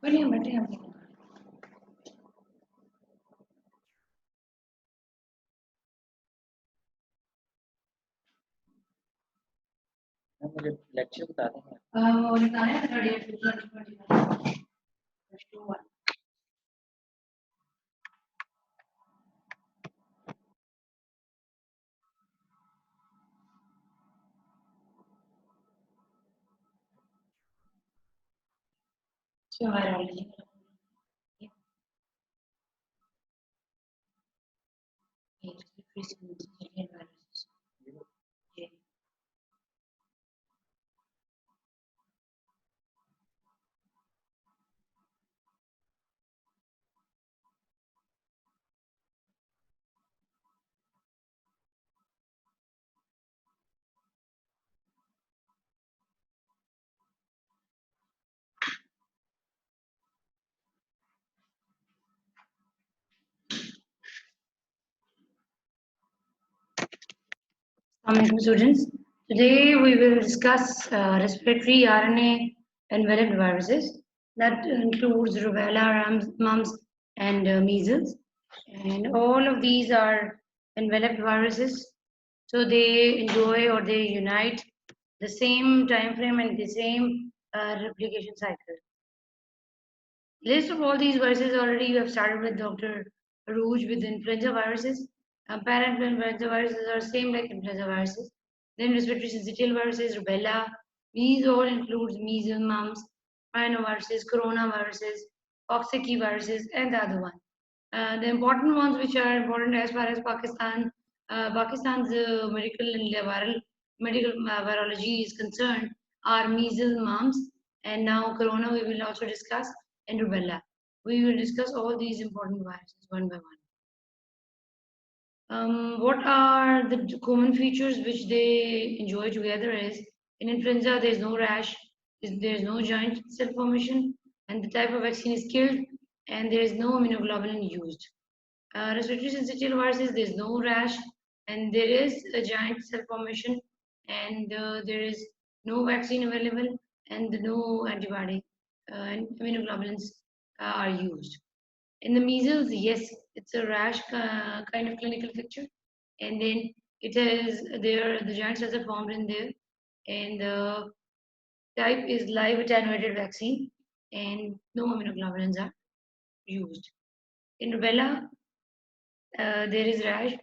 बढ़िया बढ़िया। मुझे लेक्चर बता देंगे। वो बताया 38 So virology. Assalamualaikum students. Today we will discuss respiratory RNA enveloped viruses. That includes rubella, mumps, and measles. And all of these are enveloped viruses. So they enjoy or they unite the same time frame and the same replication cycle. List of all these viruses already you have started with Dr. Rouge with influenza viruses. Para-influenza viruses are same like influenza viruses. Then respiratory syncytial viruses, rubella. These all includes measles, mumps, rhinoviruses, coronaviruses, Coxsackie viruses, and the other one. The important ones which are important as far as Pakistan's medical and medical virology is concerned are measles, mumps, and now corona we will also discuss, and rubella. We will discuss all these important viruses one by one. What are the common features which they enjoy together is in influenza there is no rash, there is no giant cell formation, and the type of vaccine is killed, and there is no immunoglobulin used. Respiratory syncytial viruses, there is no rash, and there is a giant cell formation, and there is no vaccine available, and no antibody and immunoglobulins are used. In the measles, yes, it's a rash kind of clinical picture, and then it is there, the giant cells are formed in there, and the type is live attenuated vaccine, and no immunoglobulins are used. In rubella, there is rash.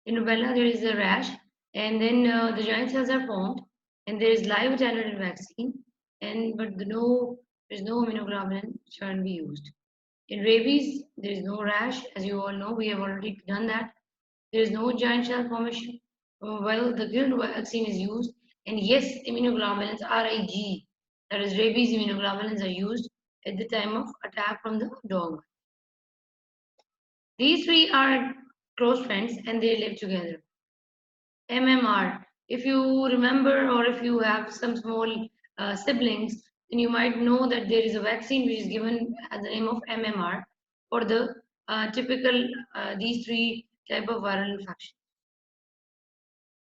In rubella, there is a rash, and then the giant cells are formed, and there is live attenuated vaccine, and but there is no immunoglobulin which can be used. In rabies, there is no rash, as you all know, we have already done that. There is no giant cell formation. While the killed vaccine is used, and yes, immunoglobulins, RIG, that is rabies immunoglobulins are used at the time of attack from the dog. These three are close friends and they live together. MMR, if you remember or if you have some small siblings, then you might know that there is a vaccine which is given at the name of MMR for the typical these three type of viral infections.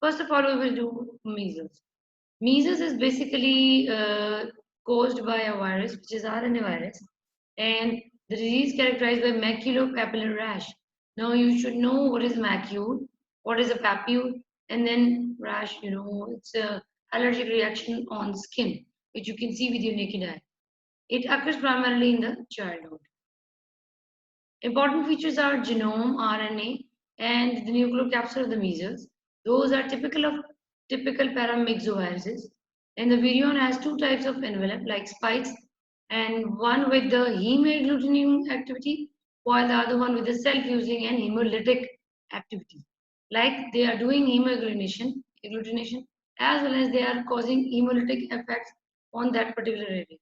First of all, we will do measles. Measles is basically caused by a virus, which is RNA virus, and the disease characterized by maculopapular rash. Now you should know what is macule, what is a papule, and then rash. You know, it's a allergic reaction on skin, which you can see with your naked eye. It occurs primarily in the childhood. Important features are genome, RNA, and the nucleocapsid of the measles. Those are typical paramyxoviruses. And the virion has two types of envelope, like spikes, and one with the hemaggglutinin activity, while the other one with the self-fusing and hemolytic activity. Like they are doing agglutination, as well as they are causing hemolytic effects on that particular area.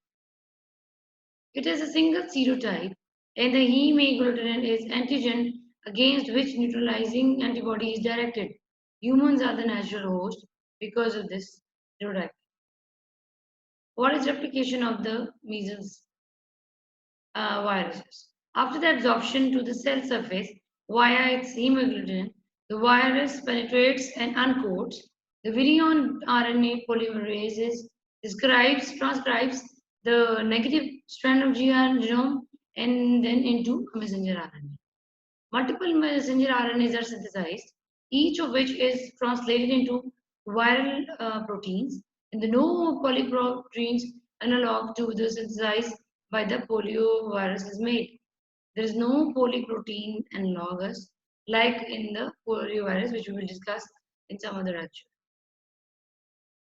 It is a single serotype, and the hemagglutinin is antigen against which neutralizing antibody is directed. Humans are the natural host because of this serotype. What is replication of the measles? viruses. After the absorption to the cell surface via its hemagglutinin, the virus penetrates and uncoats the virion RNA polymerases, transcribes the negative strand of genome and then into a messenger RNA. Multiple messenger RNAs are synthesized, each of which is translated into viral proteins, and the no polyproteins analog to the synthesized by the poliovirus is made. There is no polyprotein analogous like in the poliovirus, which we will discuss in some other lecture.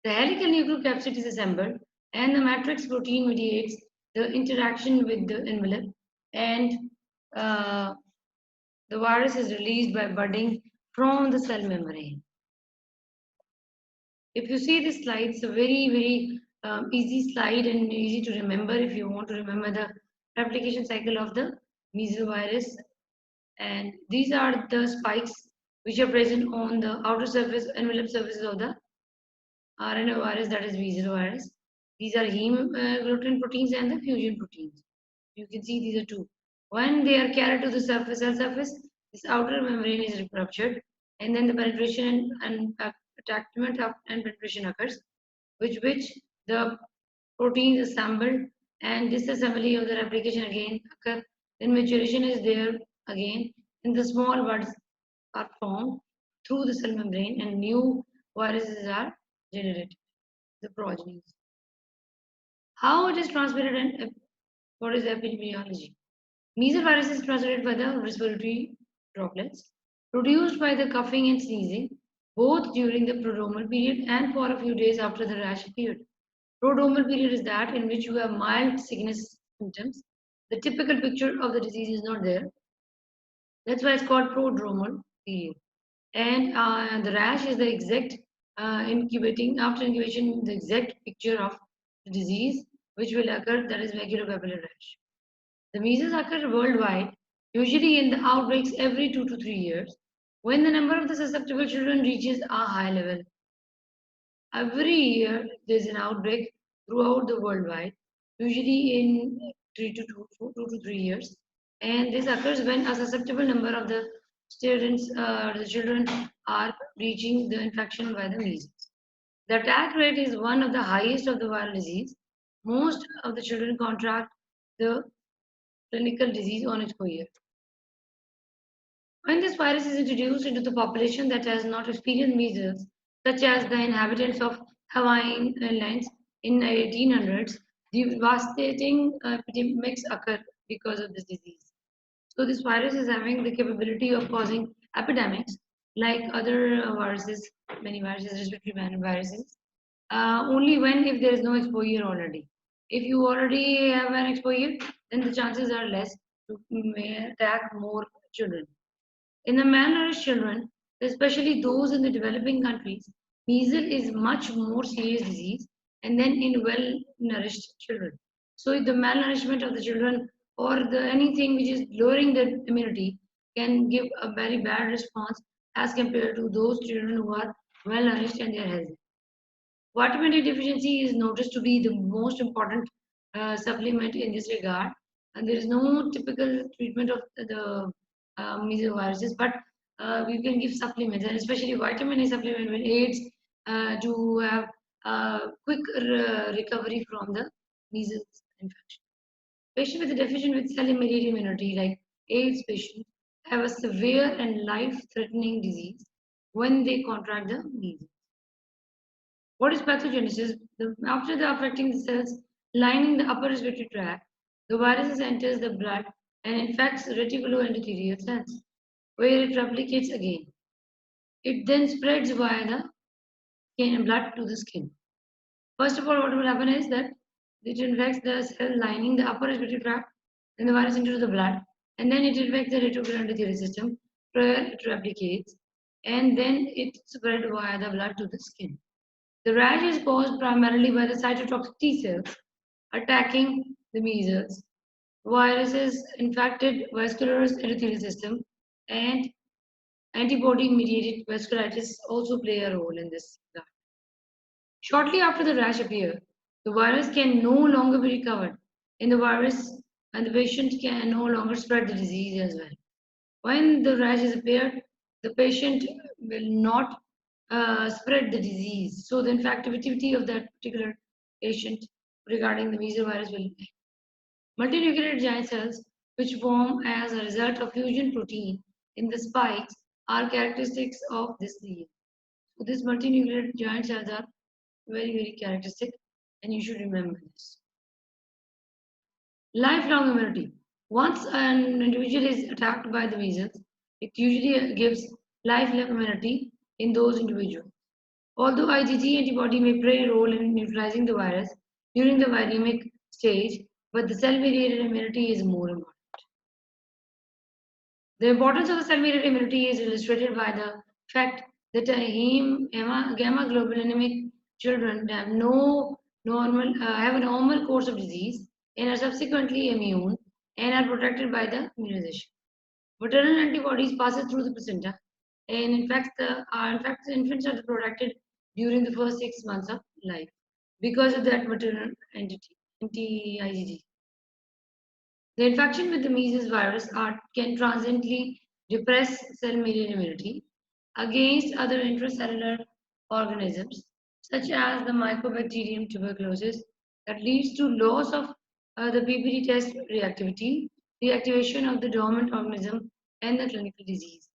The helical nucleocapsid is assembled, and the matrix protein mediates the interaction with the envelope, and uh, the virus is released by budding from the cell membrane. If you see this slide, it's a very easy slide and easy to remember if you want to remember the replication cycle of the measles virus. And these are the spikes which are present on the outer surface, envelope surfaces of the RNA virus, that is measles virus. These are heme proteins and the fusion proteins. You can see these are two. When they are carried to the cell surface, this outer membrane is ruptured, and then the penetration and attachment of and penetration occurs, which the protein is assembled, and disassembly of the replication again occur. Then maturation is there again, and the small buds are formed through the cell membrane, and new viruses are generated, the progenies. How it is transmitted and what is epidemiology? Measles virus is transmitted by the respiratory droplets produced by the coughing and sneezing, both during the prodromal period and for a few days after the rash appeared. Prodromal period is that in which you have mild sickness symptoms. The typical picture of the disease is not there. That's why it's called prodromal period. And the rash is the exact after incubation, the exact picture of the disease which will occur, that is maculopapular rash. The measles occur worldwide, usually in the outbreaks every 2 to 3 years, when the number of the susceptible children reaches a high level. Every year, there's an outbreak throughout the worldwide, usually in 2 to 3 years, and this occurs when a susceptible number of the the children are reaching the infection by the measles. The attack rate is one of the highest of the viral disease. Most of the children contract the clinical disease on exposure. When this virus is introduced into the population that has not experienced measles, such as the inhabitants of Hawaiian Islands in the 1800s, devastating epidemics occur because of this disease. So this virus is having the capability of causing epidemics like other viruses, many viruses, respiratory viruses, only when if there is no exposure already. If you already have an exposure, then the chances are less to attack more children. In the malnourished children, especially those in the developing countries, measles is much more serious disease and then in well-nourished children. So the malnourishment of the children or anything which is lowering their immunity can give a very bad response as compared to those children who are well-nourished and they are healthy. Vitamin D deficiency is noticed to be the most important supplement in this regard, and there is no typical treatment of the measles viruses, but we can give supplements, and especially vitamin A supplement when aids to have quick recovery from the measles infection. Patients with a deficient with cell-immediate immunity, like AIDS patients, have a severe and life-threatening disease when they contract the measles. What is pathogenesis? After the affecting the cells lining the upper respiratory tract, the virus enters the blood and infects reticuloendothelial cells, where it replicates again. It then spreads via the blood to the skin. First of all, what will happen is that it infects the cell lining the upper respiratory tract, then the virus enters the blood, and then it infects the reticuloendothelial system, where it replicates, and then it spreads via the blood to the skin. The rash is caused primarily by the cytotoxic T cells attacking the measles. Viruses infected vascular endothelial system and antibody-mediated vasculitis also play a role in this. Shortly after the rash appears, the virus can no longer be recovered, and the virus and the patient can no longer spread the disease as well. When the rash is appeared, the patient will not spread the disease. So the infectivity of that particular patient regarding the measles virus will be. Multinucleated giant cells, which form as a result of fusion protein in the spikes, are characteristics of this disease. So these multinucleated giant cells are very, very characteristic, and you should remember this. Lifelong immunity. Once an individual is attacked by the measles, it usually gives lifelong immunity in those individuals. Although IgG antibody may play a role in neutralizing the virus during the viremic stage, but the cell-mediated immunity is more important. The importance of the cell-mediated immunity is illustrated by the fact that gamma globulinic children have a normal course of disease and are subsequently immune and are protected by the immunization. Maternal antibodies passes through the placenta, and the infants are protected during the first 6 months of life because of that maternal anti-IgG. The infection with the measles virus can transiently depress cell-mediated immunity against other intracellular organisms, such as the Mycobacterium tuberculosis, that leads to loss of the PPD test reactivity, reactivation of the dormant organism, and the clinical disease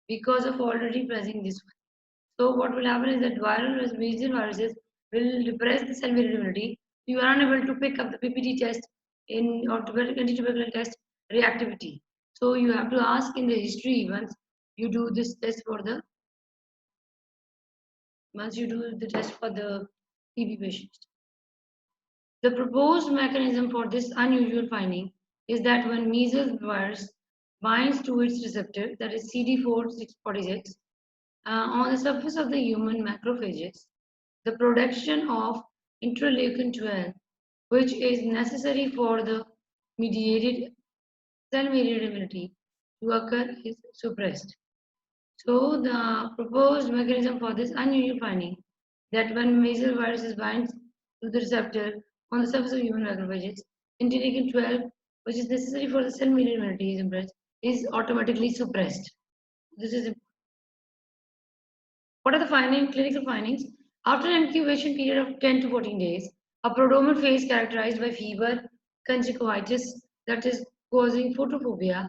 because of already pressing this one. So what will happen is that measles viruses will depress the cell-mediated immunity. You are unable to pick up the PPD test in or anti-tubercular test reactivity. So you have to ask in the history you do this test for the once you do the test for the TB patients. The proposed mechanism for this unusual finding is that when measles virus binds to its receptor, that is CD446, on the surface of the human macrophages, the production of interleukin 12, which is necessary for the cell-mediated immunity to occur, is suppressed. So the proposed mechanism for this unusual finding that when measles virus binds to the receptor on the surface of human macrophages, interleukin 12, which is necessary for the cell-mediated immunity, is automatically suppressed. This is what are the clinical findings? After an incubation period of 10 to 14 days, a prodromal phase characterized by fever, conjunctivitis, that is causing photophobia,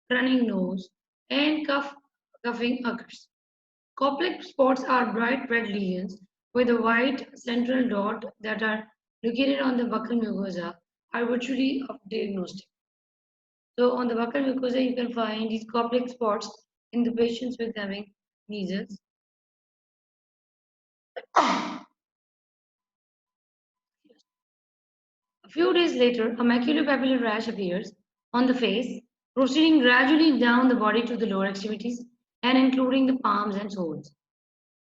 running nose, and coughing occurs. Complex spots are bright red lesions with a white central dot that are located on the buccal mucosa are virtually of diagnostic. So on the buccal mucosa, you can find these complex spots in the patients with having measles. A few days later, a maculopapular rash appears on the face, proceeding gradually down the body to the lower extremities and including the palms and soles.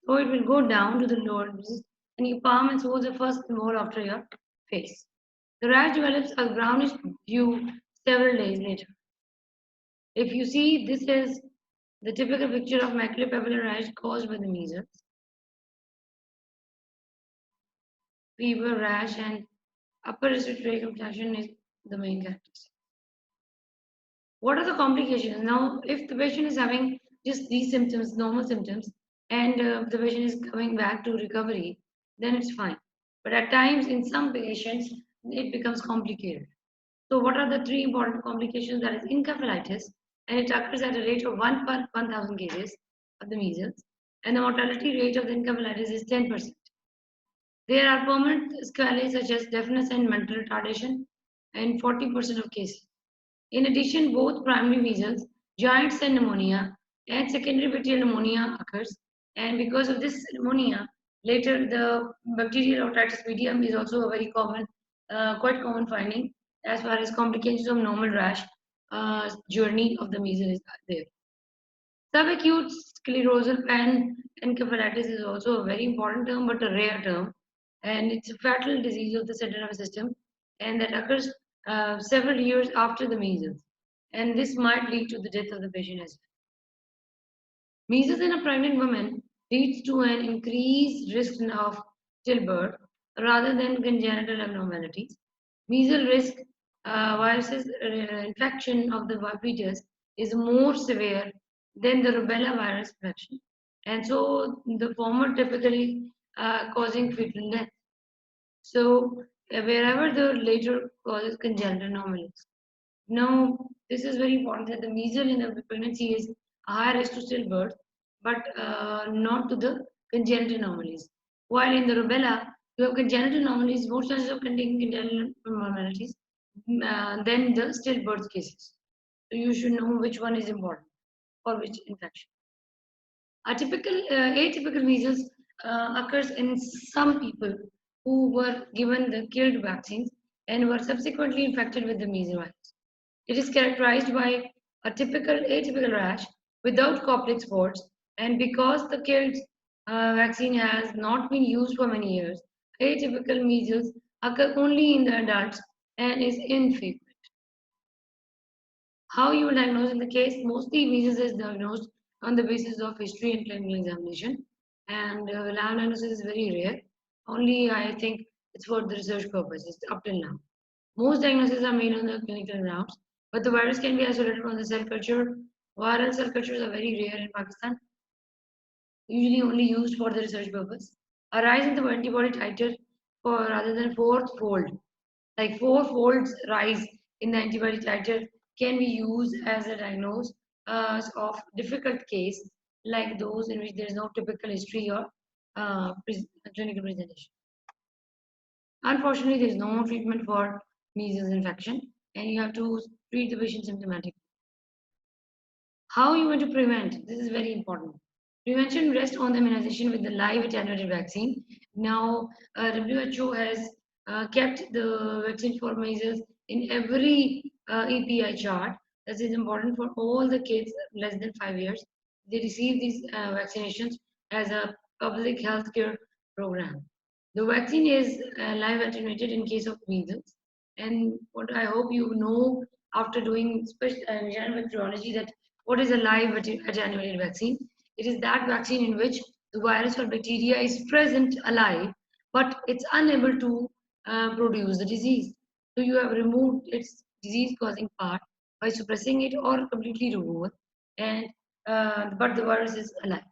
So it will go down to the lower extremities, and your palm and soles are first involved after your face. The rash develops a brownish hue several days later. If you see, this is the typical picture of maculopapular rash caused by the measles. Fever, rash, and upper respiratory infection is the main characteristic. What are the complications? Now, if the patient is having just these symptoms, normal symptoms, and the patient is coming back to recovery, then it's fine. But at times, in some patients, it becomes complicated. So, what are the three important complications? That is encephalitis, and it occurs at a rate of 1 per 1,000 cases of the measles, and the mortality rate of the encephalitis is 10%. There are permanent sequelae such as deafness and mental retardation in 40% of cases. In addition, both primary measles, giant cell pneumonia, and secondary bacterial pneumonia occurs. And because of this pneumonia, later the bacterial otitis media is also a very common, quite common finding as far as complications of normal rash journey of the measles is there. Subacute sclerosal panencephalitis is also a very important term, but a rare term, and it's a fatal disease of the central nervous system, and that occurs several years after the measles, and this might lead to the death of the patient as well. Measles in a pregnant woman leads to an increased risk of stillbirth rather than congenital abnormalities. Measles risk viruses infection of the fetus is more severe than the rubella virus infection, and so the former typically causing fetal death. So wherever the later causes congenital anomalies. Now, this is very important that the measles in the pregnancy is a high risk to stillbirth, but not to the congenital anomalies. While in the rubella, you have congenital anomalies, more chances of containing congenital abnormalities than the stillbirth cases. So you should know which one is important for which infection. Atypical measles occurs in some people who were given the killed vaccines and were subsequently infected with the measles virus. It is characterized by a typical atypical rash without Koplik spots, and because the killed vaccine has not been used for many years, atypical measles occur only in the adults and is infrequent. How you will diagnose in the case, mostly measles is diagnosed on the basis of history and clinical examination, and lab diagnosis is very rare. Only I think it's for the research purposes up till now. Most diagnoses are made on the clinical grounds, but the virus can be isolated from the cell culture. Viral cell cultures are very rare in Pakistan, usually only used for the research purpose. A rise in the antibody titer for rather than fourth fold, like four folds rise in the antibody titer can be used as a diagnosis of difficult case like those in which there is no typical history or clinical presentation. Unfortunately, there is no treatment for measles infection, and you have to treat the patient symptomatically. How you want to prevent? This is very important. Prevention rests on the immunization with the live attenuated vaccine. Now, WHO has kept the vaccine for measles in every EPI chart. This is important for all the kids less than 5 years. They receive these vaccinations as a public health care program. The vaccine is live attenuated in case of measles. And what I hope you know after doing general bacteriology that what is a live attenuated vaccine? It is that vaccine in which the virus or bacteria is present alive, but it's unable to produce the disease. So you have removed its disease-causing part by suppressing it or completely remove it, and but the virus is alive.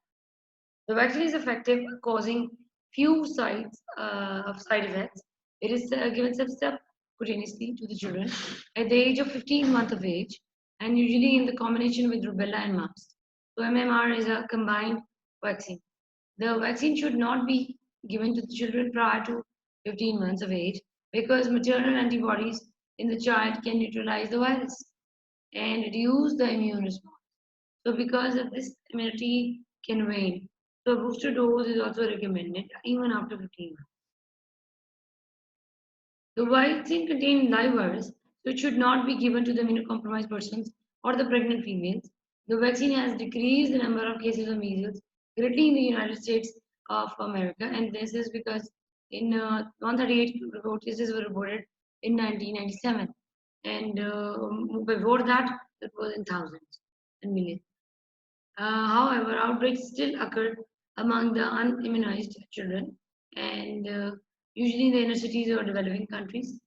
The vaccine is effective, causing few sides of side effects. It is given subcutaneously to the children at the age of 15 months of age, and usually in the combination with rubella and mumps. So MMR is a combined vaccine. The vaccine should not be given to the children prior to 15 months of age because maternal antibodies in the child can neutralize the virus and reduce the immune response. So because of this, immunity can wane. So a booster dose is also recommended even after 15 months. The vaccine contains live virus, so it should not be given to the immunocompromised persons or the pregnant females. The vaccine has decreased the number of cases of measles greatly in the United States of America, and this is because in 138 cases were reported in 1997, and before that it was in thousands and millions. However, outbreaks still occurred among the unimmunized children, and usually in the inner cities or developing countries.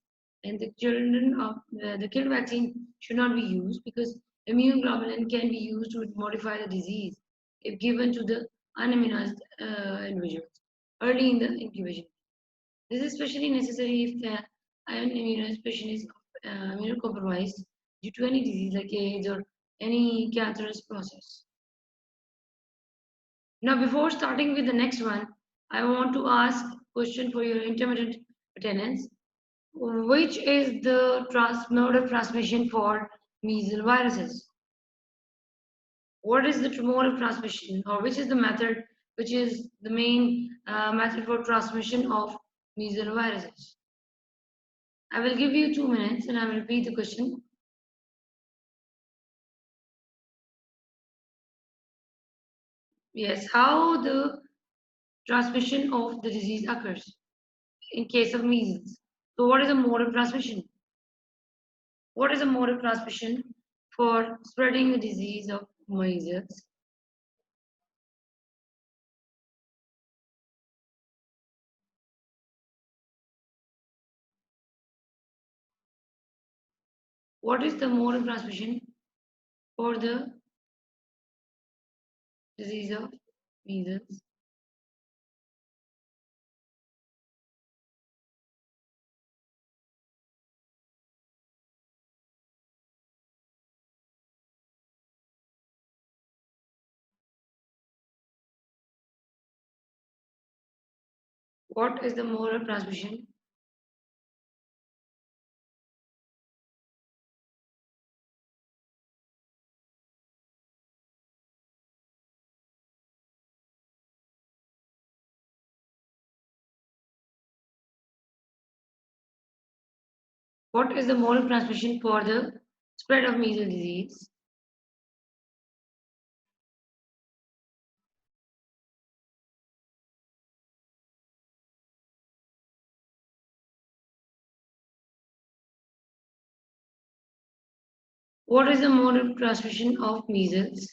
And the children of the killed vaccine should not be used because immune globulin can be used to modify the disease if given to the unimmunized individuals early in the incubation. This is especially necessary if the unimmunized patient is immunocompromised due to any disease like AIDS or any cancerous process. Now, before starting with the next one, I want to ask a question for your intermittent attendance. Which is the mode of transmission for measles viruses? What is the mode of transmission, or which is the method which is the main method for transmission of measles viruses? I will give you 2 minutes and I will repeat the question. Yes, how the transmission of the disease occurs in case of measles. So, what is the mode of transmission? What is the mode of transmission for spreading the disease of measles? What is the mode of transmission for the disease of measles? What is the mode of transmission? What is the mode of transmission for the spread of measles disease? What is the mode of transmission of measles?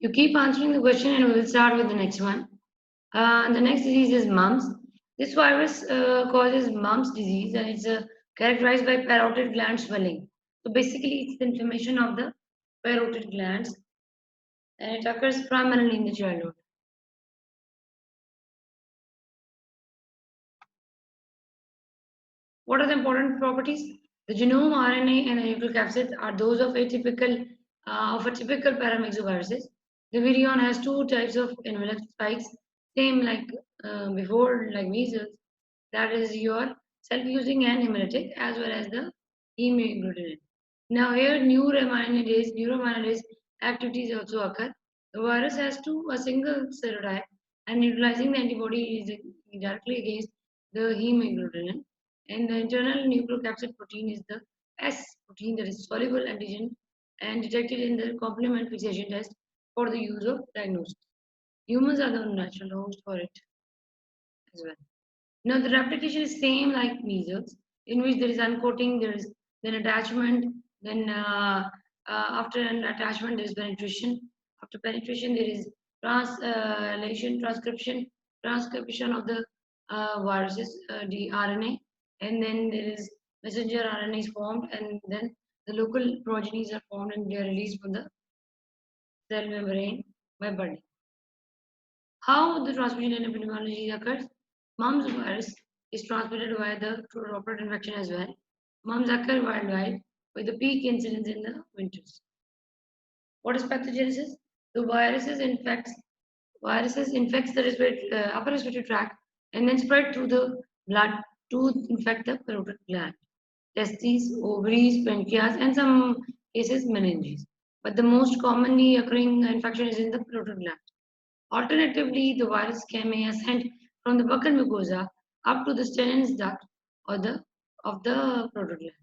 You keep answering the question and we will start with the next one. The next disease is mumps. This virus causes mumps disease and it's characterized by parotid gland swelling. So basically it's the inflammation of the parotid glands and it occurs primarily in the childhood. What are the important properties? The genome, RNA, and the nucleocapsid are those of a typical paramyxoviruses. The virion has two types of enveloped spikes, same like before, like measles. That is your self-using and hemolytic, as well as the hemagglutinin. Now here, neuraminidase activities also occur. The virus has a single serotype, and neutralizing the antibody is directly against the hemagglutinin. And the internal nucleocapsid protein is the S protein that is soluble antigen and detected in the complement fixation test for the use of diagnosis. Humans are the natural host for it as well. Now the replication is same like measles, in which there is uncoating, there is then attachment, then after an attachment there is penetration. After penetration there is translation, transcription of the viruses, the RNA, and then there is messenger RNA is formed, and then the local progenies are formed and they are released from the cell membrane by budding. How the transmission in epidemiology occurs? Mumps virus is transmitted via the droplet infection as well. Mumps occur worldwide with the peak incidence in the winters. What is pathogenesis? The viruses infects the upper respiratory tract and then spread through the blood to infect the parotid gland, testes, ovaries, pancreas, and some cases meninges. But the most commonly occurring infection is in the parotid gland. Alternatively, the virus may ascend from the buccal mucosa up to the Stenens duct or the of the parotid gland.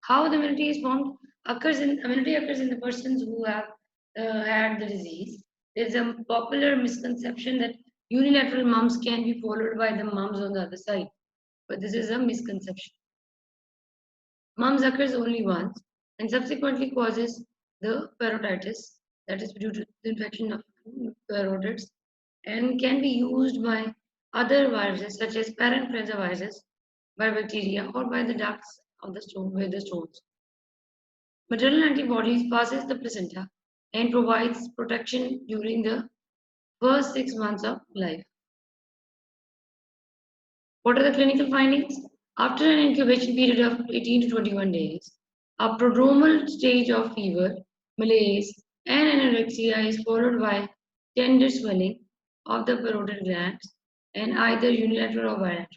How the immunity is formed immunity occurs in the persons who have had the disease. There is a popular misconception that unilateral mumps can be followed by the mumps on the other side, but this is a misconception. Mumps occurs only once and subsequently causes the parotitis, that is due to the infection of parotids, and can be used by other viruses such as parainfluenza viruses, by bacteria, or by the ducts of the stone with the stones. Maternal antibodies passes the placenta and provides protection during the first 6 months of life. What are the clinical findings? After an incubation period of 18 to 21 days, a prodromal stage of fever, malaise, and anorexia is followed by tender swelling of the parotid glands and either unilateral or bilateral.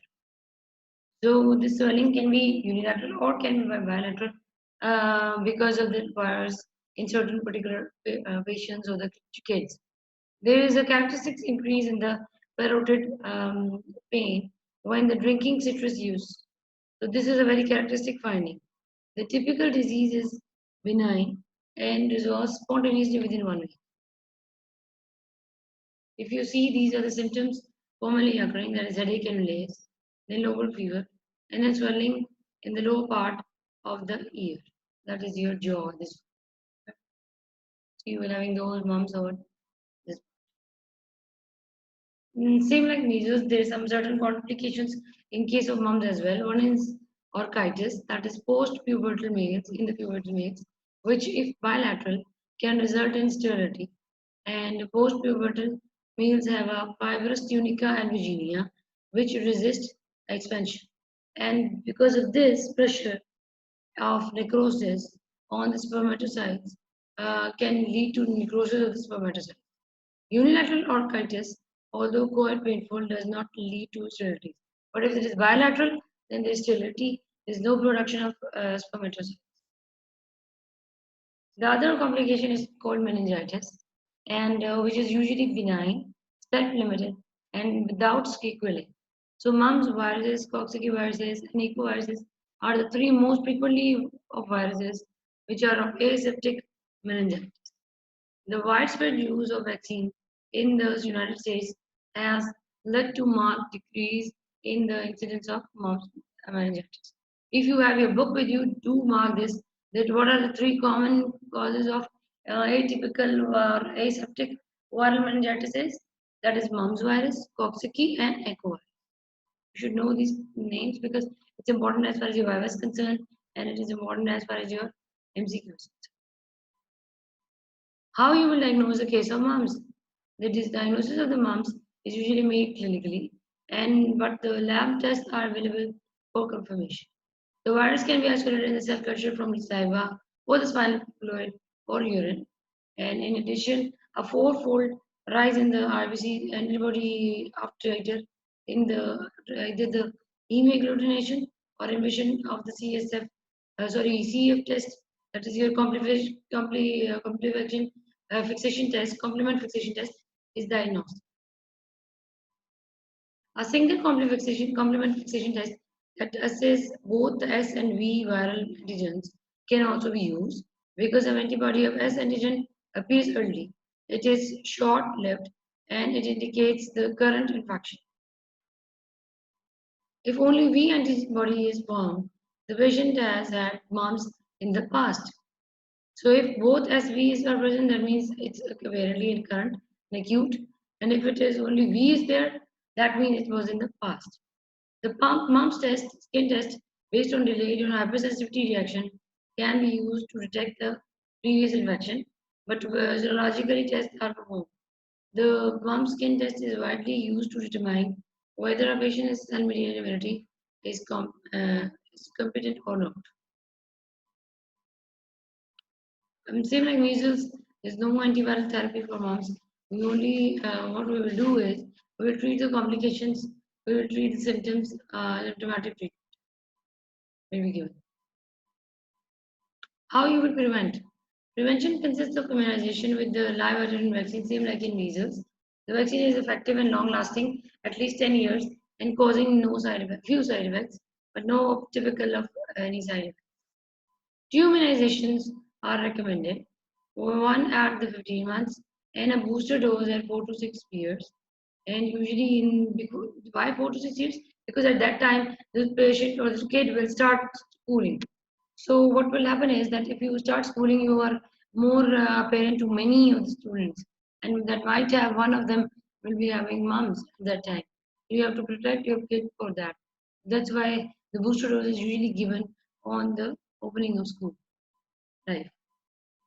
So the swelling can be unilateral or can be bilateral because of the virus in certain particular patients or the kids. There is a characteristic increase in the parotid pain when the drinking citrus use. So this is a very characteristic finding. The typical disease is benign and resolves spontaneously within 1 week. If you see, these are the symptoms commonly occurring, that is headache and malaise, then local fever, and then swelling in the lower part of the ear. That is your jaw. This you will having those mumps over this. Same like measles, there is some certain complications in case of mumps as well. One is orchitis, that is post-pubertal males in the pubertal males, which, if bilateral, can result in sterility. And post-pubertal males have a fibrous tunica albuginea, which resists expansion. And because of this pressure of necrosis on the spermatocytes can lead to necrosis of the spermatocytes. Unilateral orchitis, although quite painful, does not lead to sterility. But if it is bilateral, then there is sterility. There is no production of spermatocytes. The other complication is called meningitis, and which is usually benign, self-limited, and without sequelae. So mumps, viruses, Coxsackie viruses, and ecoviruses are the three most frequently of viruses which are of aseptic meningitis. The widespread use of vaccine in the United States has led to marked decrease in the incidence of mumps meningitis. If you have your book with you, do mark this. That what are the three common causes of atypical or aseptic viral meningitis is? That is mumps virus, Coxsackie, and echovirus. You should know these names because it's important as far as your virus is concerned, and it is important as far as your MCQs. How you will diagnose a case of mumps? The diagnosis of the mumps is usually made clinically, and but the lab tests are available for confirmation. The virus can be isolated in the cell culture from the saliva or the spinal fluid or urine, and in addition, a four-fold rise in the RBC antibody titer in the either the hemagglutination or emission of the CF test, that is your completion fixation test, complement fixation test is diagnosed. A single complement fixation test that assesses both the S and V viral antigens can also be used because an antibody of S antigen appears early. It is short-lived and it indicates the current infection. If only V antibody is found, the patient has had mumps in the past. So if both SVs are present, that means it's apparently in current and acute. And if it is only V is there, that means it was in the past. The mumps test, skin test, based on delayed hypersensitivity reaction, can be used to detect the previous infection, but serologically tests are performed. The mumps skin test is widely used to determine whether a patient is cell-mediated immunity is competent or not. Same like measles, there's no antiviral therapy for mumps. We only, what we will do is, we will treat the complications, we will treat the symptoms, symptomatic treatment will be given. How you will prevent? Prevention consists of immunization with the live adjuvant vaccine, same like in measles. The vaccine is effective and long-lasting, at least 10 years, and causing no side effects, few side effects, but no typical of any side effects. Two immunizations are recommended, one at the 15 months and a booster dose at 4 to 6 years. And usually why 4 to 6 years? Because at that time, the patient or the kid will start schooling. So what will happen is that if you start schooling, you are more apparent to many of the students, and that might have one of them will be having mums at that time. You have to protect your kid for that. That's why the booster dose is usually given on the opening of school life.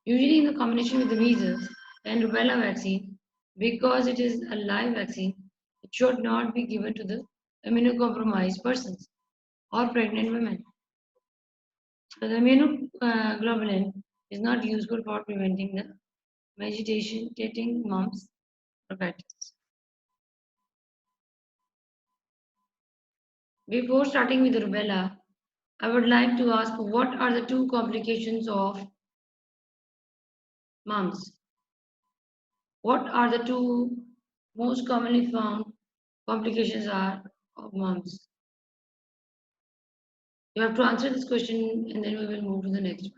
Usually in the combination with the measles and rubella vaccine, because it is a live vaccine, it should not be given to the immunocompromised persons or pregnant women. So the immunoglobulin is not useful for preventing the vegetating mumps bronchitis. Before starting with the rubella, I would like to ask what are the two complications of mumps? What are the two most commonly found complications are of mumps? You have to answer this question and then we will move to the next one.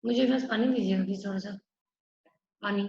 मुझे बस पानी दीजिएगा please थोड़ा सा पानी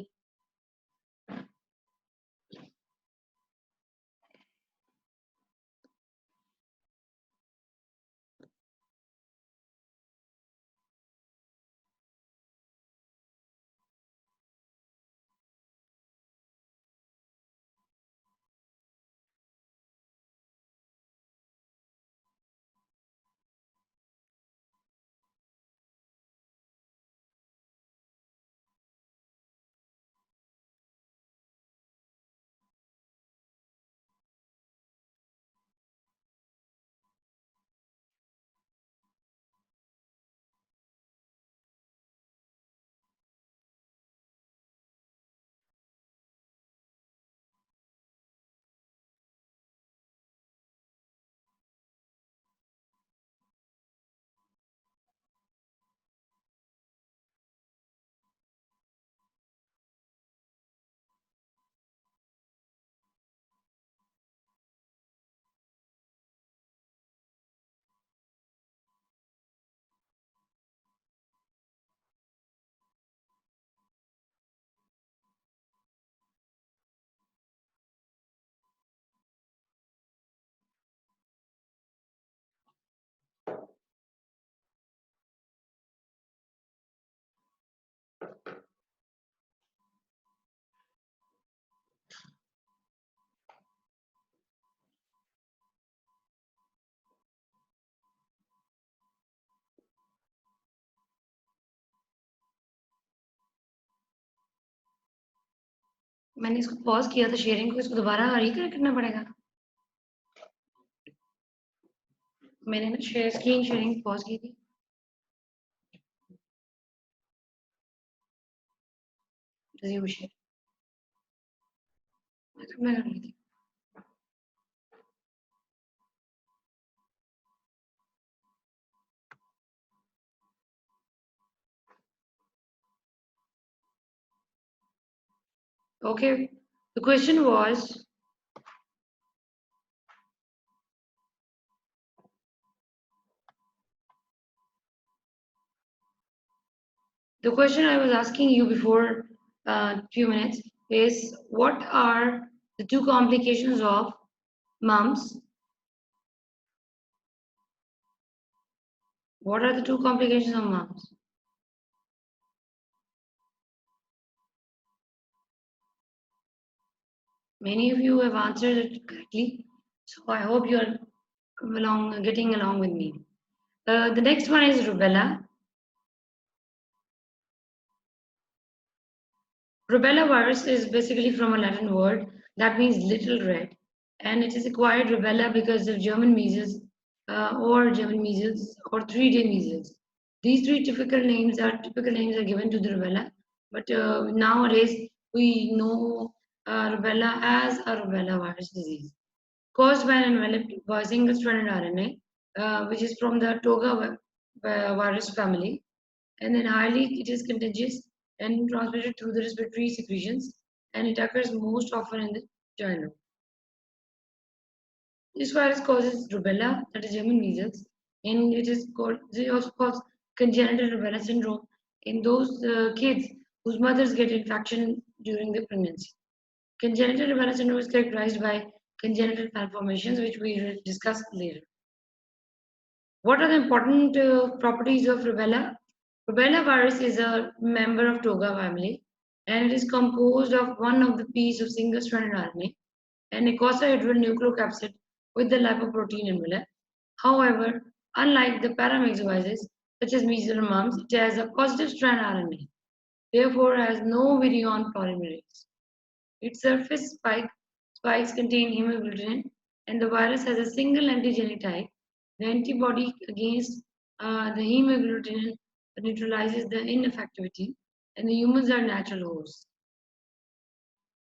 मैंने इसको pause किया था शेयरिंग को, इसको दोबारा रिकनेक्ट करना पड़ेगा। मैंने ना स्क्रीन शेयरिंग पॉज की थी। रिज्यूम शेयर मैं कर ली थी। Okay, the question was, the question I was asking you before a few minutes is, what are the two complications of mumps? What are the two complications of mumps? Many of you have answered it correctly, so I hope you are getting along with me. The next one is rubella. Rubella virus is basically from a Latin word that means little red, and it is acquired rubella because of German measles or German measles or 3-day measles. These three typical names are given to the rubella, but nowadays we know rubella as a rubella virus disease caused by an enveloped by single-stranded RNA, which is from the Toga virus family, and then highly it is contagious and transmitted through the respiratory secretions, and it occurs most often in the childhood. This virus causes rubella, that is German measles, and it also causes congenital rubella syndrome in those kids whose mothers get infection during the pregnancy. Congenital rubella syndrome is characterized by congenital malformations, which we will discuss later. What are the important properties of rubella? Rubella virus is a member of Toga family, and it is composed of one of the piece of single-stranded RNA and icosahedral nucleocapsid with the lipoprotein envelope. However, unlike the paramyxoviruses such as measles or mumps, it has a positive strand RNA, therefore has no virion polymerase. Its surface spikes contain hemagglutinin, and the virus has a single antigenic type. The antibody against the hemagglutinin neutralizes the ineffectivity, and the humans are natural hosts.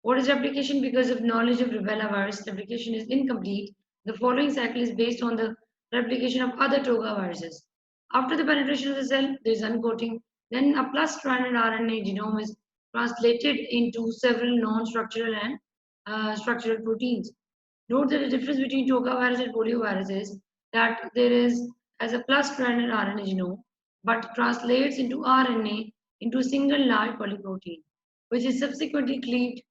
What is replication? Because of knowledge of rubella virus, replication is incomplete. The following cycle is based on the replication of other Toga viruses. After the penetration of the cell, there is uncoating. Then a plus-stranded RNA genome is translated into several non-structural and structural proteins. Note that the difference between Toga virus and poliovirus is that there is as a plus-stranded RNA genome, but translates into RNA into a single large polyprotein, which is subsequently cleaved.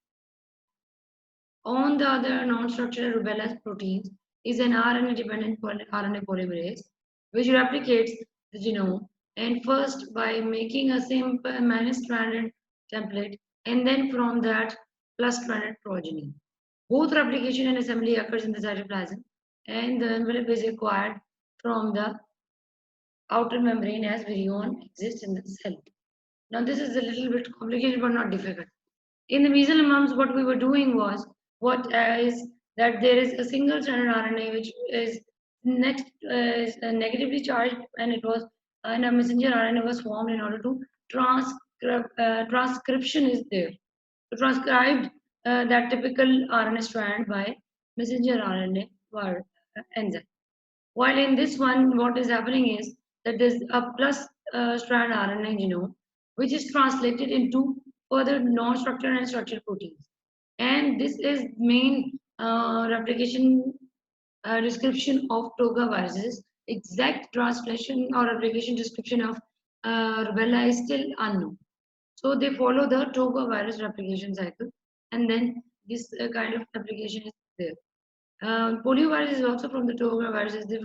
On the other, non-structural rubella proteins is an RNA-dependent RNA polymerase, which replicates the genome and first by making a simple many-stranded template, and then from that plus-stranded progeny. Both replication and assembly occurs in the cytoplasm, and the envelope is acquired from the outer membrane as virion exists in the cell. Now this is a little bit complicated but not difficult. In the measles and mumps, what we were doing was is that there is a single stranded RNA which is next is negatively charged, and it was and a messenger RNA was formed in order to transcription is there. So transcribed that typical RNA strand by messenger RNA or enzyme. While in this one, what is happening is that there's a plus strand RNA genome, which is translated into further non-structured and structured proteins. And this is main replication description of Toga viruses. Exact translation or replication description of rubella is still unknown. So they follow the Toga virus replication cycle, and then this kind of replication is there. Poliovirus is also from the Toga viruses. The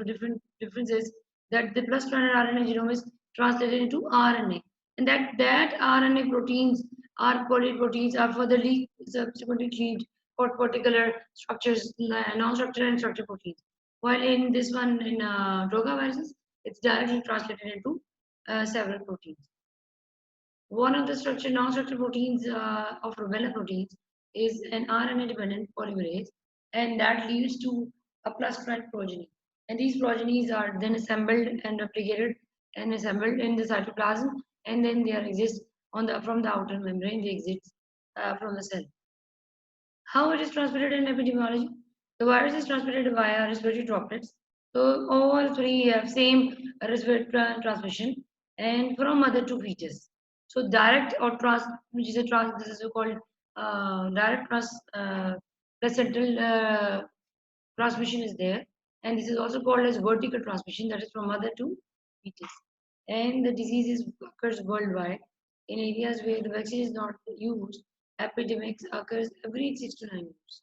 difference is that the plus stranded RNA genome is translated into RNA. and that RNA proteins or polyproteins are furtherly subsequently cleaved for particular structures, non-structural and structural proteins. While in this one, in rotaviruses, it's directly translated into several proteins. One of the non-structured proteins of rubella proteins is an RNA-dependent polymerase, and that leads to a plasmid progeny. And these progenies are then assembled and replicated and assembled in the cytoplasm, and then they are exist on the from the outer membrane. They exist from the cell. How it is transmitted in epidemiology? The virus is transmitted via respiratory droplets. So all three have same respiratory transmission and from mother to fetus. So direct or which is a this is called direct placental transmission is there, and this is also called as vertical transmission, that is from mother to fetus. And the disease occurs worldwide in areas where the vaccine is not used. Epidemics occurs every 6 to 9 years.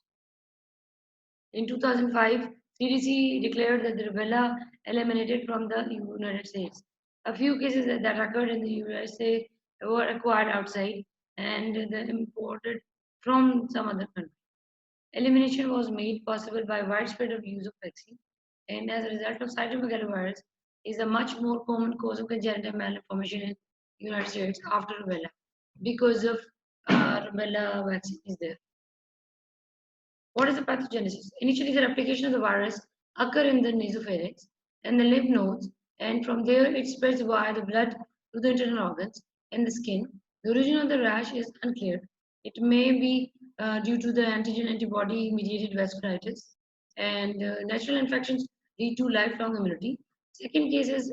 In 2005, CDC declared that the rubella eliminated from the United States. A few cases that occurred in the USA were acquired outside and then imported from some other country. Elimination was made possible by widespread use of vaccine, and as a result of cytomegalovirus is a much more common cause of congenital malformation in United States after rubella because of rubella vaccine is there. What is the pathogenesis? Initially, the replication of the virus occur in the nasopharynx and the lymph nodes, and from there it spreads via the blood to the internal organs and the skin. The origin of the rash is unclear. It may be due to the antigen-antibody mediated vasculitis, and natural infections lead to lifelong immunity. Second cases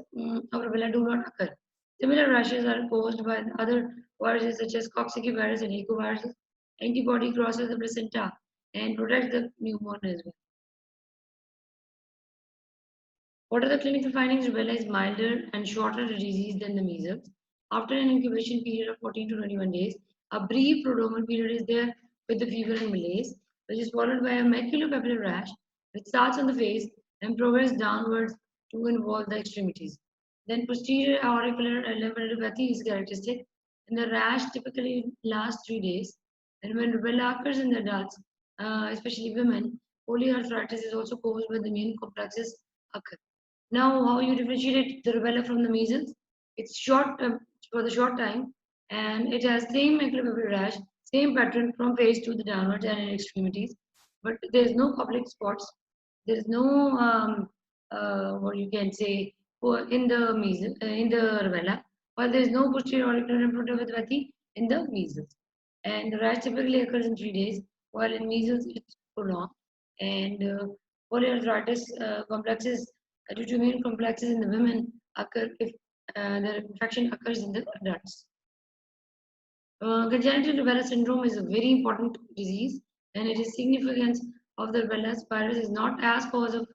of rubella do not occur. Similar rashes are caused by other viruses such as Coxsackie virus and ecoviruses. Antibody crosses the placenta and protects the newborn as well. What are the clinical findings? Rubella is milder and shorter disease than the measles. After an incubation period of 14 to 21 days, a brief prodromal period is there with the fever and malaise, which is followed by a maculopapular rash, which starts on the face and progresses downwards to involve the extremities. Then posterior auricular lymphadenopathy is characteristic, and the rash typically lasts 3 days. And when rubella occurs in the adults, especially women, polyarthritis is also caused when the immune complexes occur. Now, how you differentiate the rubella from the measles? It's short for the short time, and it has same macular rash, same pattern from face to the downwards and in extremities, but there is no public spots. There is no what you can say in the measles in the rubella, while there is no posterior auricular lymphadenopathy in the measles. And the rash typically occurs in 3 days, while in measles it's prolonged. And polyarthritis complexes due to immune complexes in the women occur if the infection occurs in the adults. Congenital rubella syndrome is a very important disease, and it is significance of the rubella virus is not as cause of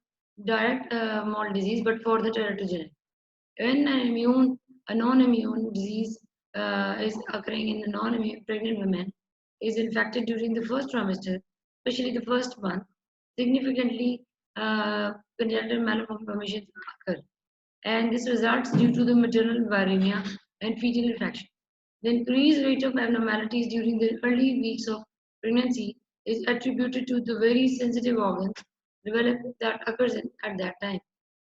direct mold disease, but for the teratogenic. When a non-immune disease is occurring in the non-immune pregnant women is infected during the first trimester, especially the first month, significantly congenital malformations occur. And this results due to the maternal viremia and fetal infection. The increased rate of abnormalities during the early weeks of pregnancy is attributed to the very sensitive organs developed that occurs at that time.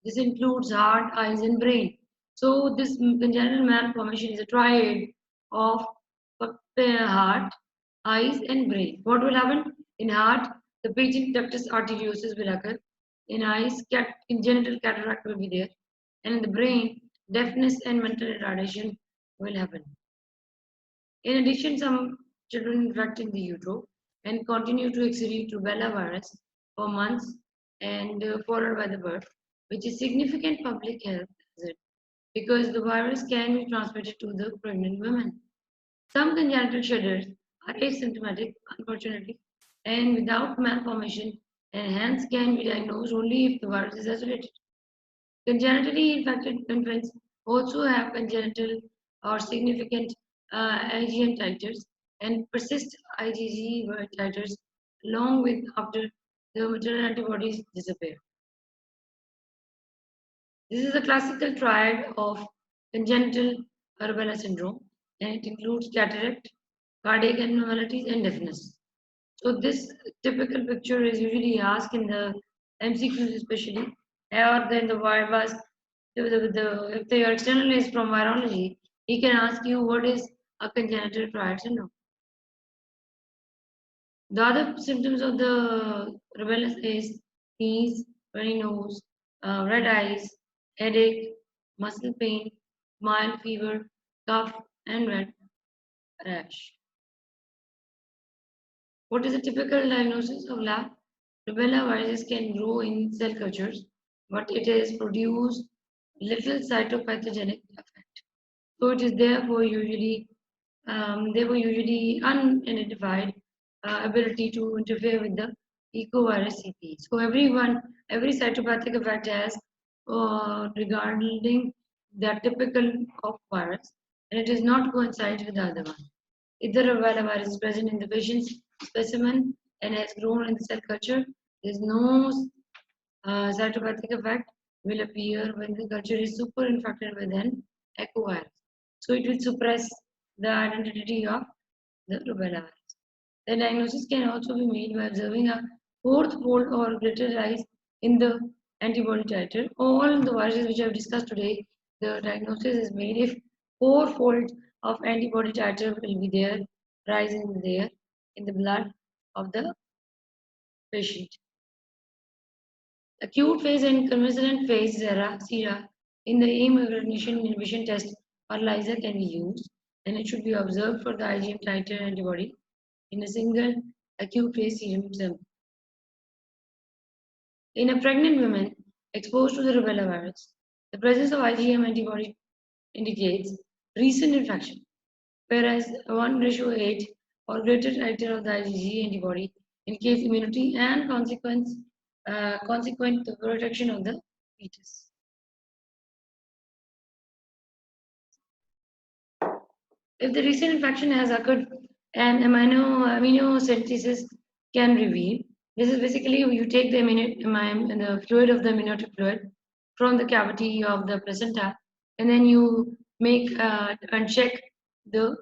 This includes heart, eyes, and brain. So this congenital malformation is a triad of heart, eyes, and brain. What will happen? In heart, the patent ductus arteriosus will occur. In eyes, congenital cataract will be there. And in the brain, deafness and mental retardation will happen. In addition, some children infect in the utero and continue to excrete rubella virus for months and followed by the birth, which is significant public health hazard because the virus can be transmitted to the pregnant women. Some congenital shudders are asymptomatic, unfortunately, and without malformation, and hence can be diagnosed only if the virus is isolated. Congenitally infected infants also have congenital or significant IgM titers and persist IgG titers long with after the maternal antibodies disappear. This is a classical triad of congenital rubella syndrome, and it includes cataract, cardiac abnormalities, and deafness. So this typical picture is usually asked in the MCQs especially, or then the Vivas, if the external is from virology, he can ask you what is a congenital triad syndrome. The other symptoms of the rubella is sneeze, runny nose, red eyes, headache, muscle pain, mild fever, cough, and red rash. What is a typical diagnosis of lab? Rubella viruses can grow in cell cultures, but it has produced little cytopathogenic effect. So it is therefore usually unidentified ability to interfere with the ecovirus CP. So every cytopathic effect has regarding the typical of virus, and it is not coincides with the other one. If the rubella virus is present in the patient's specimen and has grown in the cell culture, there is no cytopathic effect will appear when the culture is super infected with an echovirus. So it will suppress the identity of the rubella virus. The diagnosis can also be made by observing a fourth fold or greater rise in the antibody titer. All the viruses which I have discussed today, the diagnosis is made if fourfold of antibody titer will be there, rising there in the blood of the patient. Acute phase and convalescent phase sera in the aim recognition inhibition test or ELISA can be used, and it should be observed for the IgM titer antibody in a single acute phase serum sample. In a pregnant woman exposed to the rubella virus, the presence of IgM antibody indicates recent infection, whereas 1:8 or greater titer of the IgG antibody indicates immunity and consequent protection of the fetus. If the recent infection has occurred, an amino can reveal. This is basically you take the fluid of the amniotic fluid from the cavity of the placenta, and then you make and check the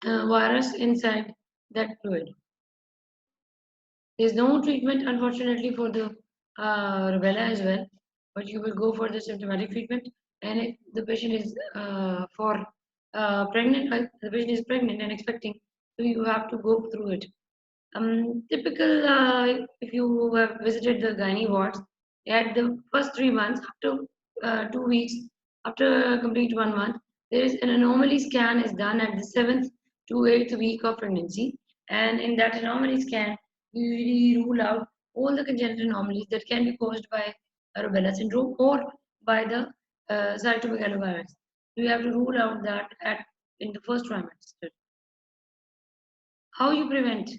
virus inside that fluid. There's no treatment, unfortunately, for the rubella as well, but you will go for the symptomatic treatment. And if the patient is the patient is pregnant and expecting, so you have to go through it. Typical, if you have visited the gynae wards, at the first 3 months, after 2 weeks, after complete 1 month, there is an anomaly scan is done at the 7th to 8th week of pregnancy. And in that anomaly scan, you usually rule out all the congenital anomalies that can be caused by rubella syndrome or by the cytomegalovirus. So you have to rule out that in the first trimester. How you prevent?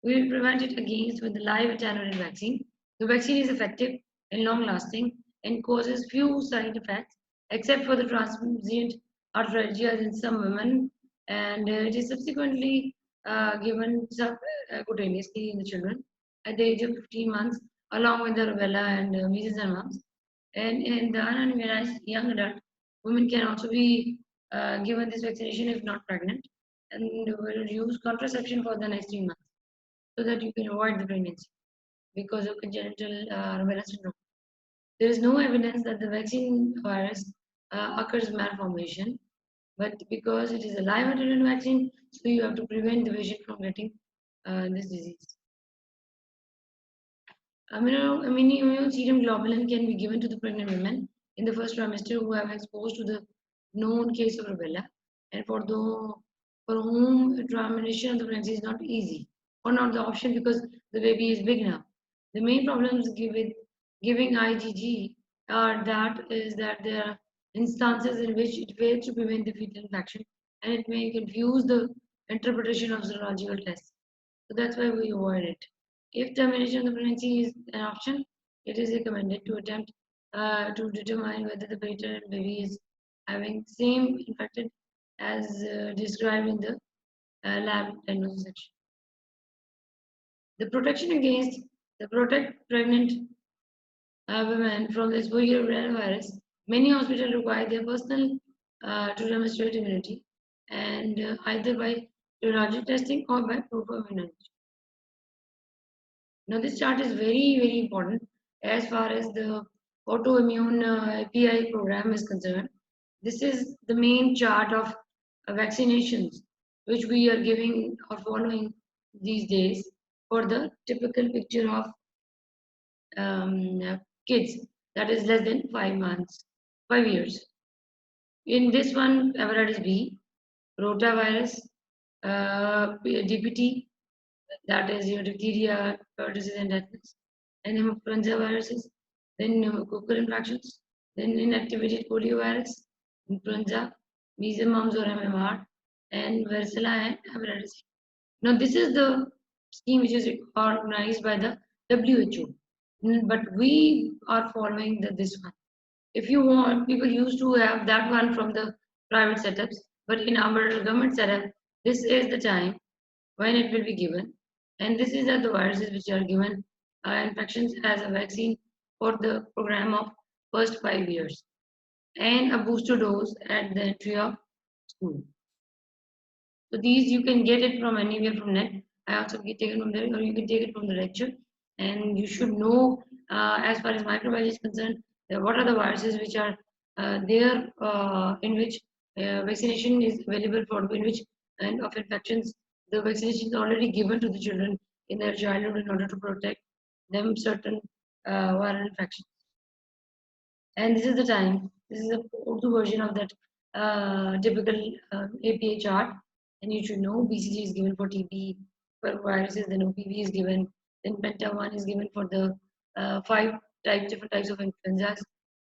We will prevent it against with the live attenuated vaccine. The vaccine is effective and long lasting and causes few side effects except for the transient arthralgia in some women, and it is subsequently given subcutaneously in the children at the age of 15 months along with the rubella and measles and mumps. And in the unimmunized young adult, women can also be given this vaccination if not pregnant, and will use contraception for the next 3 months so that you can avoid the pregnancy because of congenital rubella syndrome. There is no evidence that the vaccine virus occurs malformation, but because it is a live attenuated vaccine, so you have to prevent the patient from getting this disease. Immune serum globulin can be given to the pregnant women in the first trimester who have exposed to the known case of rubella, and for whom termination of the pregnancy is not easy or not the option because the baby is big now. The main problems with giving IgG are that there are instances in which it fails to prevent the fetal infection, and it may confuse the interpretation of serological tests. So that's why we avoid it. If termination of the pregnancy is an option, it is recommended to attempt to determine whether the parent baby is having same infected as described in the lab diagnosis section. The protection against the protect pregnant women from the exposure of rhinovirus. Many hospitals require their personal to demonstrate immunity, and either by serologic testing or by proof of immunity. Now, this chart is very, very important as far as the autoimmune API program is concerned. This is the main chart of vaccinations which we are giving or following these days for the typical picture of kids that is less than 5 months, 5 years. In this one, hepatitis B, rotavirus, DPT, that is diphtheria, pertussis, and tetanus, and influenza viruses, then pneumococcal infections, then inactivated poliovirus, influenza, measles, mumps, or MMR, and varicella and hepatitis C. Now, this is the scheme which is organized by the WHO, but we are following this one. If you want, people used to have that one from the private setups, but in our government setup, this is the time when it will be given, and this is the viruses which are given infections as a vaccine for the program of first 5 years, and a booster dose at the entry of school. So these you can get it from anywhere from net. I also get taken from there, or you can take it from the lecture. And you should know, as far as microbiology is concerned, what are the viruses which are there, in which vaccination is available for, in which and of infections the vaccination is already given to the children in their childhood in order to protect them certain viral infections. And this is the time. This is the Urdu version of that typical APA chart. And you should know BCG is given for TB, for viruses, then OPV is given, then Penta 1 is given for the five different types of influenzas.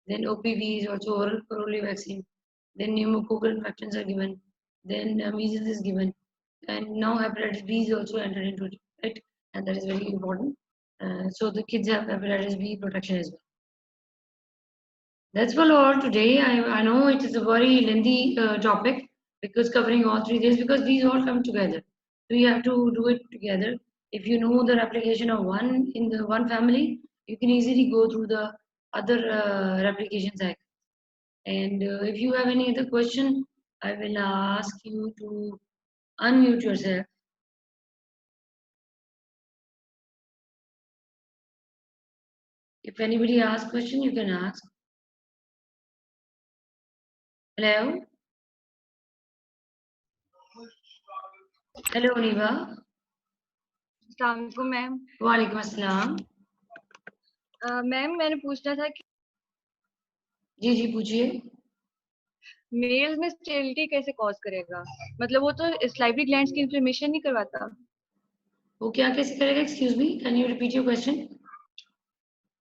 Then OPV is also orally vaccine. Then pneumococcal infections are given. Then measles is given. And now hepatitis B is also entered into it, right? And that is very important. So the kids have hepatitis B protection as well. That's for all today. I know it is a very lengthy topic because covering all 3 days, because these all come together. So you have to do it together. If you know the replication of one in the one family, you can easily go through the other replication cycle. And if you have any other question, I will ask you to unmute yourself. If anybody asks question, you can ask. Hello? Hello, Niva. अस्सलाम ma'am. वालेकुम अस्सलाम। Ma'am मैंने पूछना था कि जी पूछिए। Mails में sterility कैसे कॉज करेगा? मतलब वो तो स्लाइवरी ग्लैंड्स की इन्फ्लेमेशन नहीं करवाता। वो क्या कैसे करेगा? Excuse me, can you repeat your question?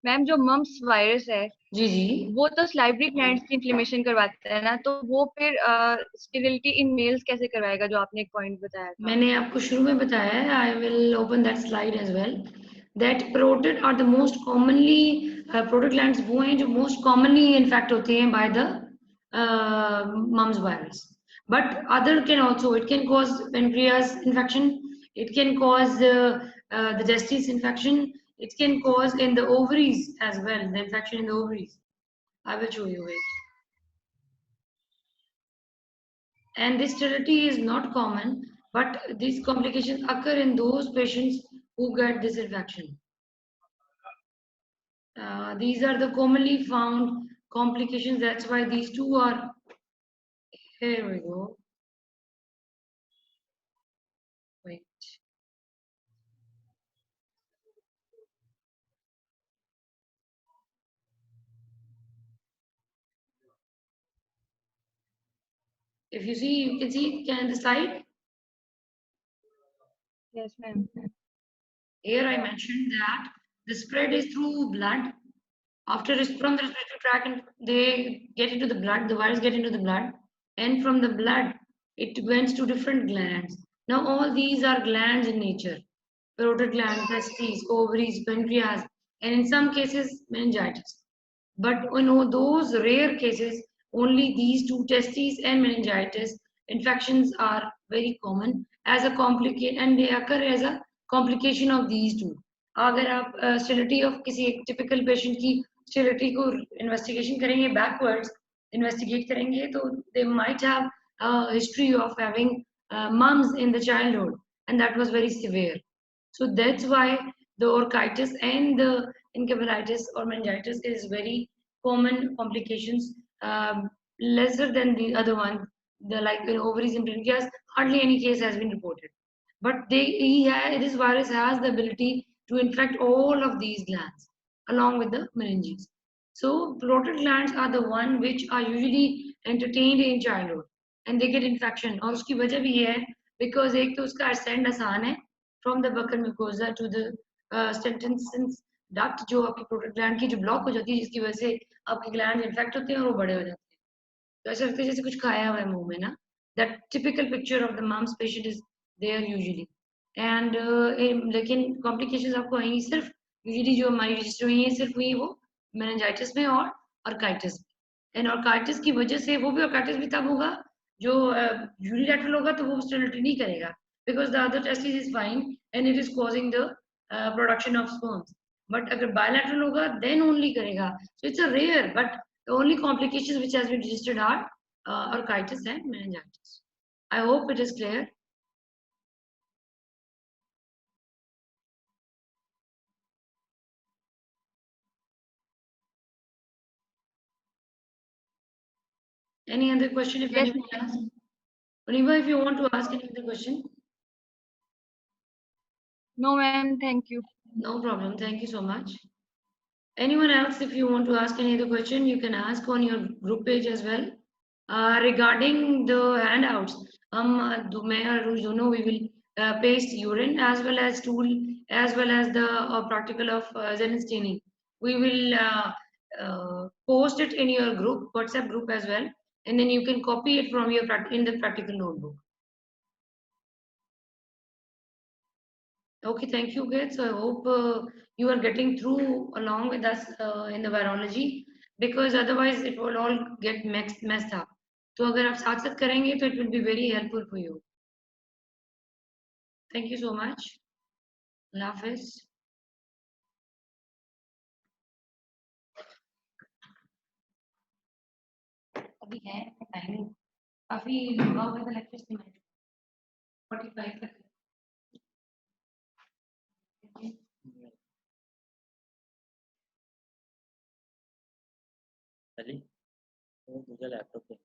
Ma'am जो मम्प्स वायरस है जी वो तो स्लाइवरी ग्लैंड्स की इन्फ्लेमेशन करवाता है ना, तो वो फिर स्टेरिलिटी इन मेल्स कैसे करवाएगा, जो आपने एक पॉइंट बताया था? मैंने आपको शुरू में बताया है, I will open that slide as well, that parotid are the most commonly, parotid glands वो हैं जो मोस्ट कॉमनली इन्फेक्ट होते हैं by the mumps virus, but other can also, it can cause pancreas infection, it can cause the testes infection, it can cause in the ovaries as well, the infection in the ovaries. I will show you it. And this sterility is not common, but these complications occur in those patients who get this infection. These are the commonly found complications. That's why these two are, here we go. Wait. If you see, you can see, can the slide? Yes, ma'am. Here I mentioned that the spread is through blood. After from the respiratory tract, and they get into the blood, the virus get into the blood, and from the blood, it went to different glands. Now all these are glands in nature: parotid gland, testes, ovaries, pancreas, and in some cases meningitis. But in those rare cases, only these two, testes and meningitis infections, are very common as a complicate, and they occur as a complication of these two. अगर आप sterility of किसी एक typical patient की sterility को investigation करेंगे backwards, investigate करेंगे तो they might have a history of having mumps in the childhood, and that was very severe. So that's why the orchitis and the encephalitis or meningitis is very common complications, lesser than the other one. The like ovaries and pancreas, hardly any case has been reported. But this virus has the ability to infect all of these glands along with the meninges. So parotid glands are the one which are usually entertained in childhood and they get infection. और उसकी वजह भी ये है because एक तो उसका ascent आसान है from the buccal mucosa to the sentences duct जो आपकी parotid gland की जो block हो जाती है जिसकी वजह से आपके glands infect होते हैं और वो बड़े हो जाते हैं. तो ऐसा लगता है जैसे कुछ खाया हुआ है मुंह में ना. That typical picture of the mumps patient is there usually. And लेकिन complications आपको आएंगी सिर्फ usually जो हमारी रजिस्टर हुई है सिर्फ हुई वो meningitis में और orchitis में. And orchitis की वजह से वो भी orchitis भी तब होगा जो unilateral होगा तो वो sterility नहीं करेगा because the other testis is fine and it is causing the production of sperms. But अगर bilateral होगा then only करेगा. So it's a rare, but the only complications which has been registered are orchitis and meningitis. I hope it is clear. Any other question if Yes, anyone asks? Oniba, if you want to ask any other question. no, ma'am. Thank you. No problem. Thank you so much. Anyone else, if you want to ask any other question, you can ask on your group page as well. Regarding the handouts, मैं और Aruj दोनों we will paste urine as well as stool as well as the practical of Zen staining. We will post it in your group, WhatsApp group as well, and then you can copy it from your in the practical notebook. Okay, thank you, kids. I hope you are getting through along with us in the virology because otherwise it will all get messed up. तो अगर आप साथ साथ करेंगे तो it will be very helpful for you. Thank you so much. अल्लाह हाफिज. अभी है timing काफी लंबा हुआ था लेक्चर से 45 तक. चलिए तो मुझे लैपटॉप